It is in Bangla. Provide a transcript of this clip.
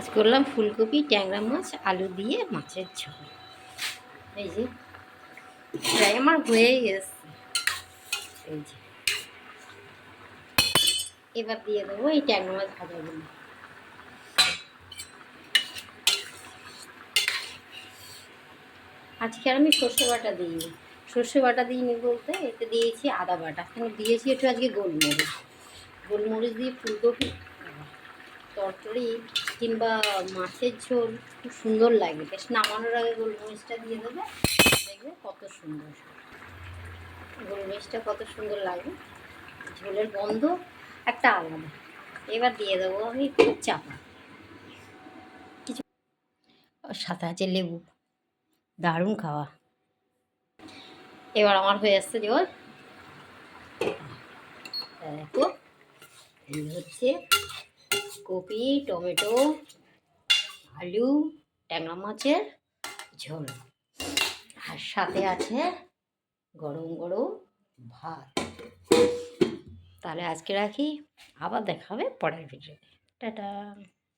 আজ করলাম ফুলকপি, ট্যাংরা মাছ, আলু দিয়ে মাছের ঝোল। এই যে প্রায় আমার হয়েই গেছে। এই যে এবার দিয়ে দেবো এই ট্যাংরা মাছ ভাজাগুলো। আজকে আর আমি সর্ষে বাটা দিইনি। সর্ষে বাটা দিইনি বলতে এতে দিয়েছি আদা বাটা, এখানে দিয়েছি একটু আজকে গোলমরিচ। গোলমরিচ দিয়ে ফুলকপি তরকারি কিংবা মাছের ঝোল খুব সুন্দর লাগে। বেশ নামানোর আগে গোলমরিচটা দিয়ে দেবে, দেখবে কত সুন্দর। গোলমরিচটা কত সুন্দর লাগে, ঝোলের গন্ধ একটা আলাদা। এবার দিয়ে দেবো আমি খুব চাপা কিছু, সাথে আছে লেবু, দারুণ খাওয়া। এবার আমার হয়ে আসছে ঝোল। দেখো এই হচ্ছে কপি, টমেটো, আলু, ট্যাংরা মাছের ঝোল, আর সাথে আছে গরম গরম ভাত। তাহলে আজকে রাখি, আবার দেখা হবে পরের ভিডিওতে। টাটা।